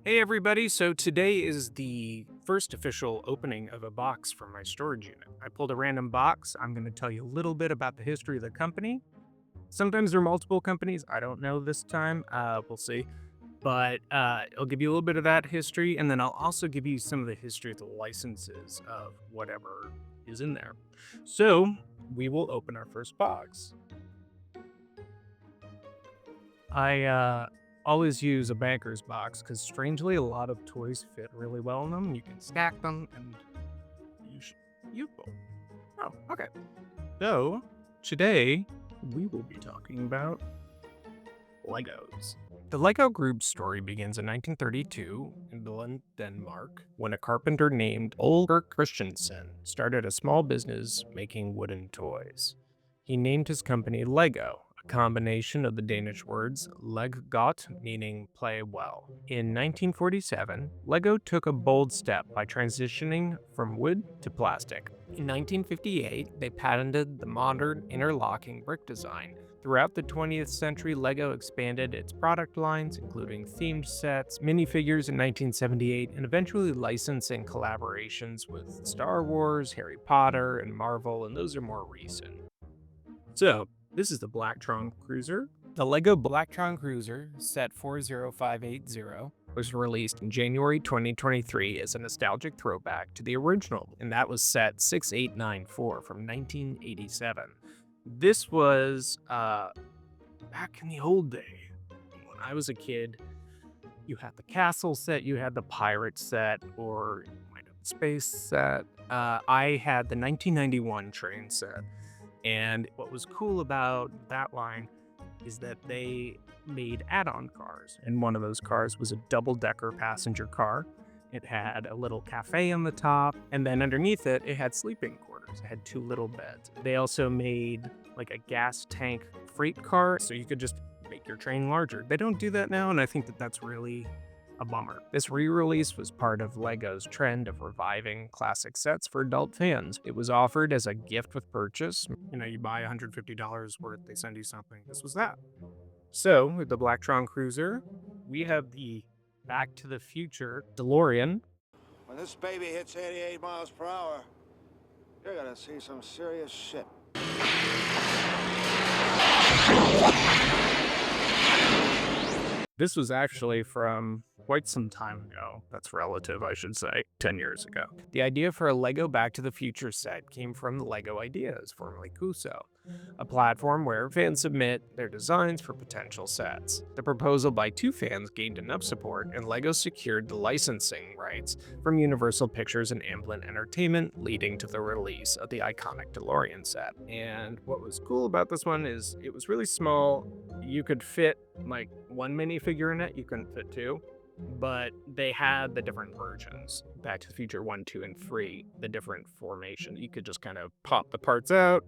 Hey everybody, so today is the first official opening of a box from my storage unit. I pulled a random box. I'm going to tell you a little bit about the history of the company. Sometimes there are multiple companies. I don't know this time. We'll see. But I'll give you a little bit of that history, and then I'll also give you some of the history of the licenses of whatever is in there. So we will open our first box. I always use a banker's box because strangely a lot of toys fit really well in them. You can stack them and you will. Oh, okay. So today we will be talking about Legos. The Lego Group's story begins in 1932 in Billund, Denmark, when a carpenter named Olger Christensen started a small business making wooden toys. He named his company Lego, a combination of the Danish words leg godt, meaning play well. In 1947, Lego took a bold step by transitioning from wood to plastic. In 1958, they patented the modern interlocking brick design. Throughout the 20th century, Lego expanded its product lines, including themed sets, minifigures in 1978, and eventually licensing collaborations with Star Wars, Harry Potter, and Marvel, and those are more recent. So, this is the Blacktron Cruiser. The Lego Blacktron Cruiser, set 40580, was released in January 2023 as a nostalgic throwback to the original, and that was set 6894 from 1987. This was back in the old day. When I was a kid, you had the castle set, you had the pirate set, or you might have the space set. I had the 1991 train set. And what was cool about that line is that they made add-on cars. And one of those cars was a double-decker passenger car. It had a little cafe on the top, and then underneath it, it had sleeping quarters. It had two little beds. They also made like a gas tank freight car, so you could just make your train larger. They don't do that now, and I think that that's really a bummer. This re-release was part of Lego's trend of reviving classic sets for adult fans. It was offered as a gift with purchase. You know, you buy $150 worth, they send you something. This was that. So, with the Blacktron Cruiser, we have the Back to the Future DeLorean. When this baby hits 88 miles per hour, you're gonna see some serious shit. This was actually from quite some time ago. That's relative, I should say, 10 years ago. The idea for a Lego Back to the Future set came from the Lego Ideas, formerly Kuso, a platform where fans submit their designs for potential sets. The proposal by two fans gained enough support, and Lego secured the licensing rights from Universal Pictures and Amblin Entertainment, leading to the release of the iconic DeLorean set. And what was cool about this one is it was really small. You could fit like one minifigure in it, you couldn't fit two. But they had the different versions, Back to the Future 1, 2, and 3, the different formation. You could just kind of pop the parts out,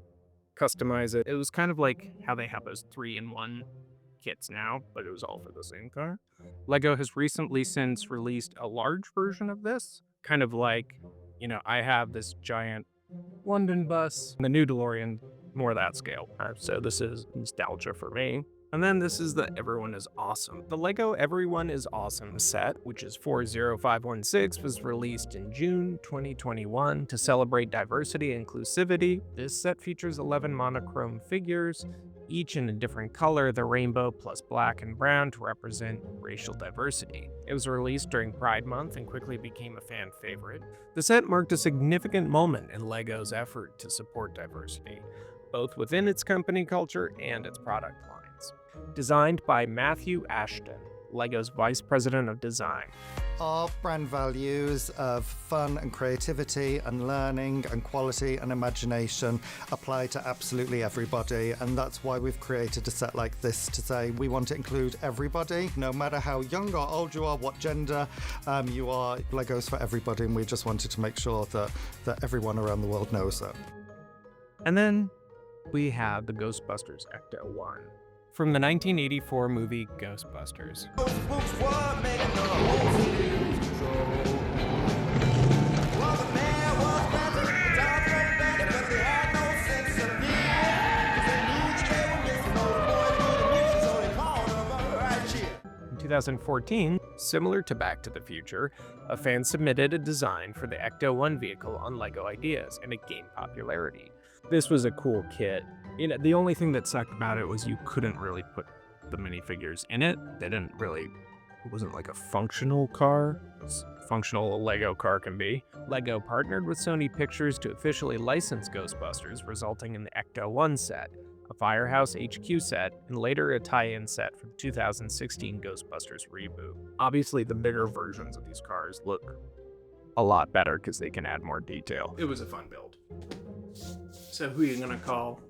customize it. It was kind of like how they have those 3-in-1 kits now, but it was all for the same car. Lego has recently since released a large version of this, kind of like, you know, I have this giant London bus, the new DeLorean, more that scale. So this is nostalgia for me. And then this is the Everyone is Awesome. The Lego Everyone is Awesome set, which is 40516, was released in June 2021 to celebrate diversity and inclusivity. This set features 11 monochrome figures, each in a different color, the rainbow plus black and brown to represent racial diversity. It was released during Pride Month and quickly became a fan favorite. The set marked a significant moment in Lego's effort to support diversity, both within its company culture and its product lines. Designed by Matthew Ashton, Lego's Vice President of Design. Our brand values of fun and creativity and learning and quality and imagination apply to absolutely everybody, and that's why we've created a set like this to say we want to include everybody, no matter how young or old you are, what gender you are. Lego's for everybody, and we just wanted to make sure that everyone around the world knows that. And then we have the Ghostbusters Ecto 1. From the 1984 movie Ghostbusters. In 2014, similar to Back to the Future, a fan submitted a design for the Ecto-1 vehicle on LEGO Ideas, and it gained popularity. This was a cool kit. The only thing that sucked about it was you couldn't really put the minifigures in it. It wasn't like a functional car, as functional a LEGO car can be. LEGO partnered with Sony Pictures to officially license Ghostbusters, resulting in the Ecto-1 set, a Firehouse HQ set, and later a tie-in set for the 2016 Ghostbusters reboot. Obviously, the bigger versions of these cars look a lot better because they can add more detail. It was a fun build. So who are you gonna call?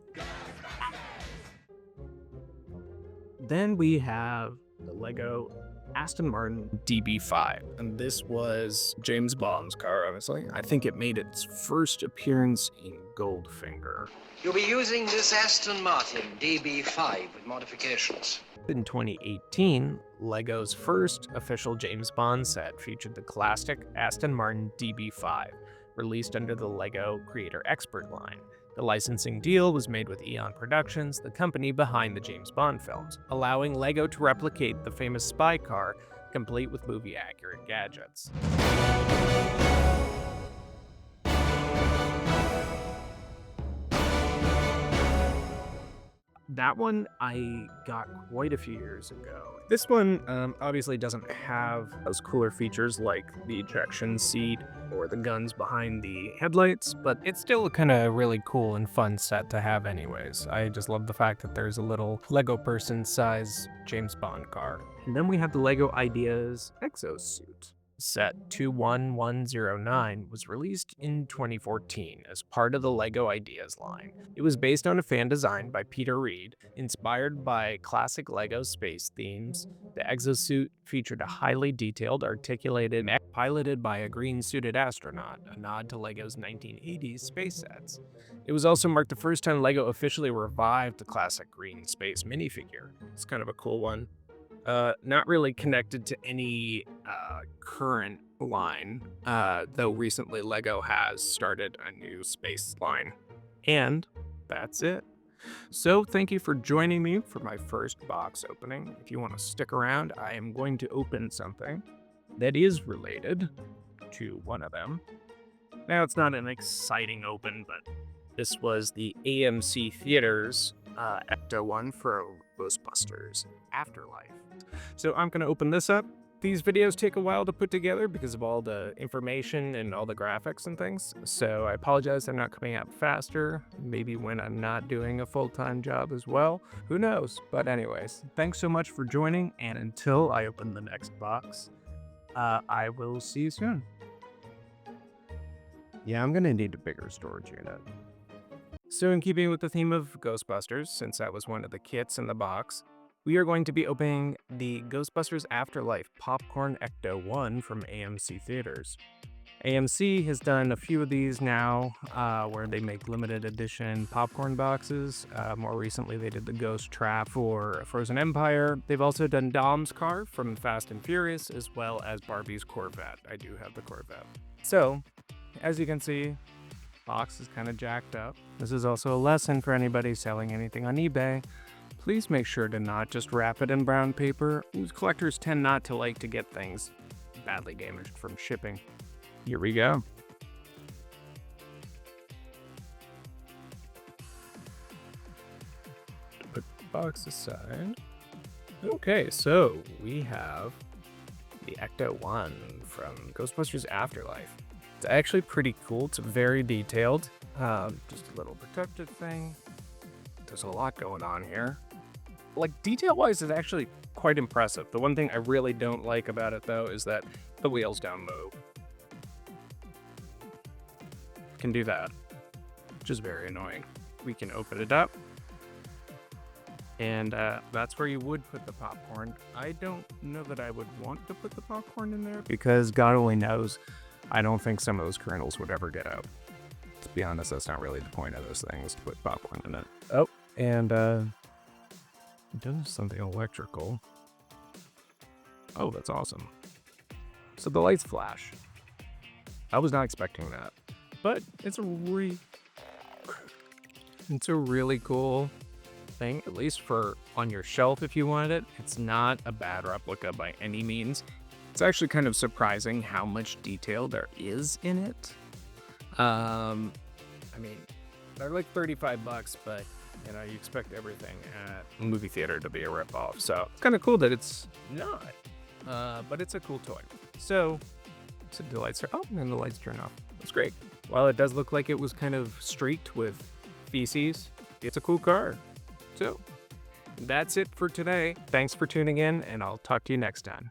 Then we have the LEGO Aston Martin DB5, and this was James Bond's car, obviously. I think it made its first appearance in Goldfinger. You'll be using this Aston Martin DB5 with modifications. In 2018, LEGO's first official James Bond set featured the classic Aston Martin DB5, released under the LEGO Creator Expert line. The licensing deal was made with Eon Productions, the company behind the James Bond films, allowing LEGO to replicate the famous spy car, complete with movie-accurate gadgets. That one I got quite a few years ago. This one obviously doesn't have those cooler features like the ejection seat or the guns behind the headlights, but it's still a kind of really cool and fun set to have anyways. I just love the fact that there's a little LEGO person-size James Bond car. And then we have the LEGO Ideas Exosuit. Set 21109 was released in 2014 as part of the LEGO Ideas line. It was based on a fan design by Peter Reed, inspired by classic LEGO space themes. The exosuit featured a highly detailed, articulated mech piloted by a green-suited astronaut, a nod to LEGO's 1980s space sets. It was also marked the first time LEGO officially revived the classic green space minifigure. It's kind of a cool one. Not really connected to any current line, though recently LEGO has started a new space line. And that's it. So thank you for joining me for my first box opening. If you want to stick around, I am going to open something that is related to one of them. Now, it's not an exciting open, but this was the AMC Theaters Ecto-1 for Ghostbusters Afterlife. So I'm going to open this up. These videos take a while to put together because of all the information and all the graphics and things. So I apologize they're not coming out faster. Maybe when I'm not doing a full-time job as well. Who knows? But anyways, thanks so much for joining. And until I open the next box, I will see you soon. Yeah, I'm going to need a bigger storage unit. So in keeping with the theme of Ghostbusters, since that was one of the kits in the box, we are going to be opening the Ghostbusters Afterlife Popcorn Ecto-1 from AMC Theaters. AMC has done a few of these now, where they make limited edition popcorn boxes. More recently, they did the Ghost Trap for Frozen Empire. They've also done Dom's car from Fast and Furious, as well as Barbie's Corvette. I do have the Corvette. So, as you can see, box is kind of jacked up. This is also a lesson for anybody selling anything on eBay. Please make sure to not just wrap it in brown paper. Collectors tend not to like to get things badly damaged from shipping. Here we go. Put the box aside. Okay, so we have the Ecto-1 from Ghostbusters Afterlife. It's actually pretty cool. It's very detailed. Just a little protective thing. There's a lot going on here. Like, detail-wise, it's actually quite impressive. The one thing I really don't like about it, though, is that the wheels don't move. Can do that, which is very annoying. We can open it up, and that's where you would put the popcorn. I don't know that I would want to put the popcorn in there, because God only knows, I don't think some of those kernels would ever get out. To be honest, that's not really the point of those things, to put popcorn in it. Oh, and it does something electrical. Oh, that's awesome. So the lights flash. I was not expecting that, but it's a really cool thing, at least for on your shelf if you wanted it. It's not a bad replica by any means. It's actually kind of surprising how much detail there is in it. I mean, they're like $35, but you know, you expect everything at a movie theater to be a ripoff. So it's kind of cool that it's not. But it's a cool toy. So the lights are, oh, and the lights turn off. That's great. While it does look like it was kind of streaked with feces, it's a cool car. So that's it for today. Thanks for tuning in, and I'll talk to you next time.